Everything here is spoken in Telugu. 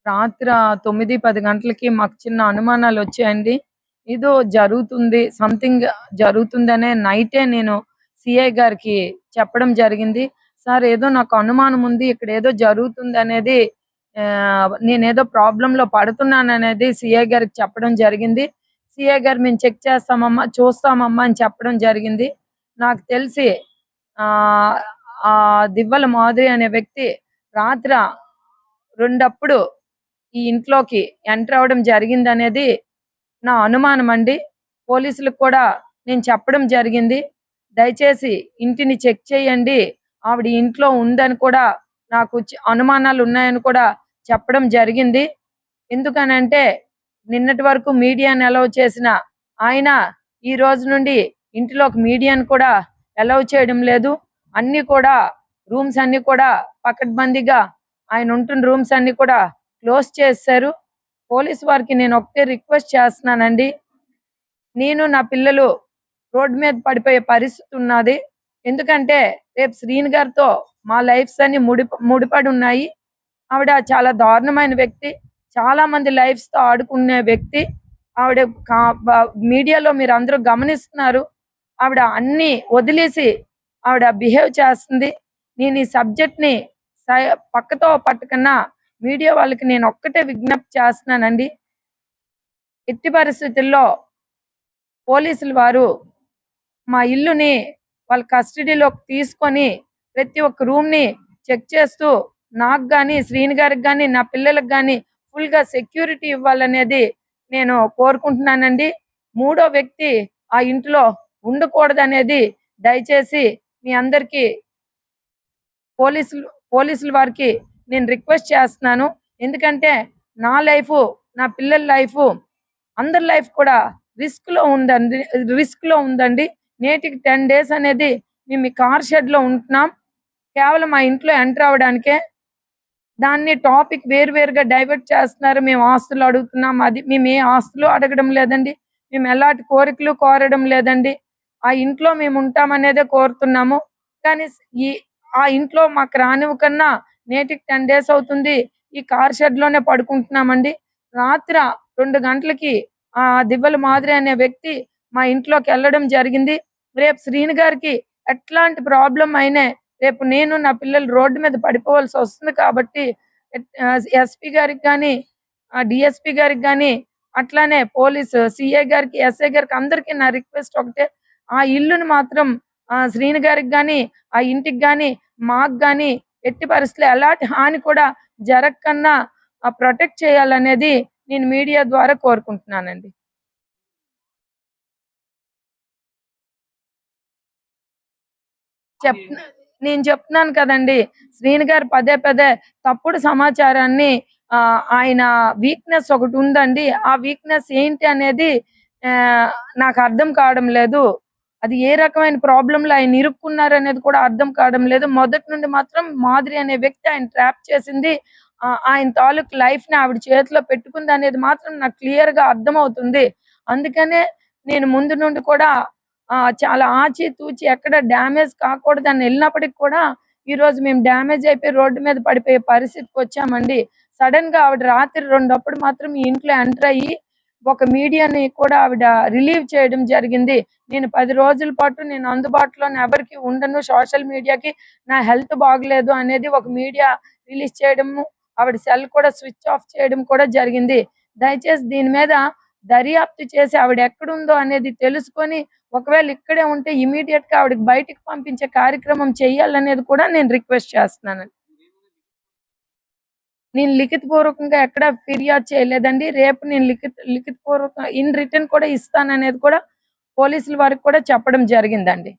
రాత్ర 9, 10 గంటలకి మాకు చిన్న అనుమానాలొచ్చాయండి. ఏదో జరుగుతుంది. సంథింగ్ జరుగుతుందనే నైటే నేను సీఐ గారికి చెప్పడం జరిగింది. సార్ ఏదో నాకు అనుమానం ఉంది. ఇక్కడేదో జరుగుతుందనేది నేనేదో ప్రాబ్లమ్‌లో పడుతున్నాననేది సీఐ గారికి చెప్పడం జరిగింది. సీఐ గారు మేము చెక్ చేస్తామమ్మా, చూస్తామమ్మా అని చెప్పడం జరిగింది. నాకు తెలిసి ఆహ్, దివ్వల మాధురి అనే వ్యక్తి రాత్ర 2 ఈ ఇంట్లోకి ఎంటర్ అవ్వడం జరిగిందనేది నా అనుమానమండి. పోలీసులకు కూడా నేను చెప్పడం జరిగింది. దయచేసి ఇంటిని చెక్ చేయండి. ఆవిడ ఇంట్లో ఉందని కూడా నాకు అనుమానాలున్నాయని కూడా చెప్పడం జరిగింది. ఎందుకనంటే నిన్నటి వరకు మీడియాని అలౌ చేసిన ఆయన ఈ రోజు నుండి ఇంటిలోకి మీడియాని కూడా అలౌ చేయడం లేదు. అన్నీ కూడా రూమ్స్ అన్నీ కూడా పకడ్బందీగా ఆయన ఉంటున్న రూమ్స్ అన్నీ కూడా క్లోజ్ చేసేశారు. పోలీస్ వారికి నేను ఒకటే రిక్వెస్ట్ చేస్తున్నానండి. నేను నా పిల్లలు రోడ్డు మీద పడిపోయే పరిస్థితి ఉన్నది. ఎందుకంటే రేపు శ్రీను గారితో మా లైఫ్స్ అన్ని ముడిపడి ఉన్నాయి. ఆవిడ చాలా దారుణమైన వ్యక్తి. చాలా మంది లైఫ్స్‌తో ఆడుకునే వ్యక్తి. ఆవిడ కా బ మీడియాలో మీరందరూ గమనిస్తున్నారు. ఆవిడ అన్నీ వదిలేసి ఆవిడ బిహేవ్ చేస్తుంది. నేను ఈ సబ్జెక్ట్‌ని సై పక్కతో పట్టకన్నా మీడియా వాళ్ళకి నేను ఒక్కటే విజ్ఞప్తి చేస్తున్నానండి. ఎట్టి పరిస్థితుల్లో పోలీసులు వారు మా ఇల్లుని వాళ్ళ కస్టడీలోకి తీసుకొని ప్రతి ఒక్క రూమ్‌ని చెక్ చేస్తూ నాకు గాని, శ్రీను గారికి గాని, నా పిల్లలకి గాని ఫుల్‌గా సెక్యూరిటీ ఇవ్వాలనేది నేను కోరుకుంటున్నానండి. మూడో వ్యక్తి ఆ ఇంట్లో ఉండకూడదనేది దయచేసి మీ అందరికీ పోలీసుల వారికి నేను రిక్వెస్ట్ చేస్తున్నాను. ఎందుకంటే నా లైఫు, నా పిల్లల లైఫు, అందరి లైఫ్ కూడా రిస్క్‌లో ఉందండి. నేటికి 10 డేస్ అనేది మేము ఈ కార్ షెడ్‌లో ఉంటున్నాం. కేవలం మా ఇంట్లో ఎంటర్ అవ్వడానికే. దాన్ని టాపిక్ వేరుగా డైవర్ట్ చేస్తున్నారు. మేము ఆస్తులు అడుగుతున్నాం. అది మేము ఏ ఆస్తులు అడగడం లేదండి. మేము ఎలాంటి కోరికలు కోరడం లేదండి. ఆ ఇంట్లో మేము ఉంటామనేదే కోరుతున్నాము. కానీ ఈ ఆ ఇంట్లో మాకు రానివ్వకన్నా నేటికి 10 డేస్ అవుతుంది. ఈ కార్ షెడ్‌లోనే పడుకుంటున్నామండి. రాత్ర 2 గంటలకి దివ్వెల మాధురి అనే వ్యక్తి మా ఇంట్లోకెళ్ళడం జరిగింది. రేపు శ్రీను గారికి ఎట్లాంటి ప్రాబ్లమ్ అయినా రేపు నేను నా పిల్లలు రోడ్డు మీద పడిపోవాల్సి వస్తుంది కాబట్టి ఎస్పీ గారికి గాని, డీఎస్పీ గారికి గాని, అట్లానే పోలీసు సీఐ గారికి, ఎస్ఐ గారికి అందరికీ నా రిక్వెస్ట్ ఒకటే. ఆ ఇల్లుని మాత్రం శ్రీను గారికి గాని, ఆ ఇంటికి గాని, మాకు గాని ఎట్టి పరిస్థితిలో ఎలాంటి హాని కూడా జరగకన్నా ప్రొటెక్ట్ చేయాలనేది నేను మీడియా ద్వారా కోరుకుంటున్నానండి. చెప్తున్నా నేను చెప్తున్నాను కదండీ! శ్రీను గారు పదే తప్పుడు సమాచారాన్ని ఆయన వీక్‌నెస్ ఒకటుందండి. ఆ వీక్‌నెస్ ఏంటి అనేది ఆహ్, నాకు అర్థం కావడం లేదు. అది ఏ రకమైన ప్రాబ్లమ్‌లో ఆయన ఇరుక్కున్నారనేది కూడా అర్థం కావడం లేదు. మొదటి నుండి మాత్రం మాధురి అనే వ్యక్తి ఆయన ట్రాప్ చేసింది. ఆయన తాలూకు లైఫ్‌ని ఆవిడ చేతిలో పెట్టుకుందనేది మాత్రం నాకు క్లియర్‌గా అర్థమవుతుంది. అందుకనే నేను ముందు నుండి కూడా చాలా ఆచితూచి ఎక్కడ డ్యామేజ్ కాకూడదని ఎళ్ళినప్పటికి కూడా ఈరోజు మేము డ్యామేజ్ అయిపోయి రోడ్డు మీద పడిపోయే పరిస్థితికొచ్చామండి. సడెన్‌గా ఆవిడ రాత్రి 2 మాత్రం ఈ ఇంట్లో ఎంటర్ అయ్యి ఒక మీడియాని కూడా ఆవిడ రిలీవ్ చేయడం జరిగింది. నేను 10 రోజుల పాటు నేను అందుబాటులోని ఎవరికీ ఉండను. సోషల్ మీడియాకి నా హెల్త్ బాగలేదు అనేది ఒక మీడియా రిలీజ్ చేయడము, ఆవిడ సెల్ కూడా స్విచ్ ఆఫ్ చేయడం కూడా జరిగింది. దయచేసి దీని మీద దర్యాప్తు చేసి ఆవిడ ఎక్కడుందో అనేది తెలుసుకొని ఒకవేళ ఇక్కడే ఉంటే ఇమ్మీడియేట్‌గా ఆవిడకి బయటికి పంపించే కార్యక్రమం చేయాలనేది కూడా నేను రిక్వెస్ట్ చేస్తున్నానండి. నేను లిఖితపూర్వకంగా ఎక్కడ ఫిర్యాదు చేయలేదండి. రేపు నేను లిఖితపూర్వక ఇన్ రిటర్న్ కూడా ఇస్తాననేది కూడా పోలీసుల వారికి కూడా చెప్పడం జరిగిందండి.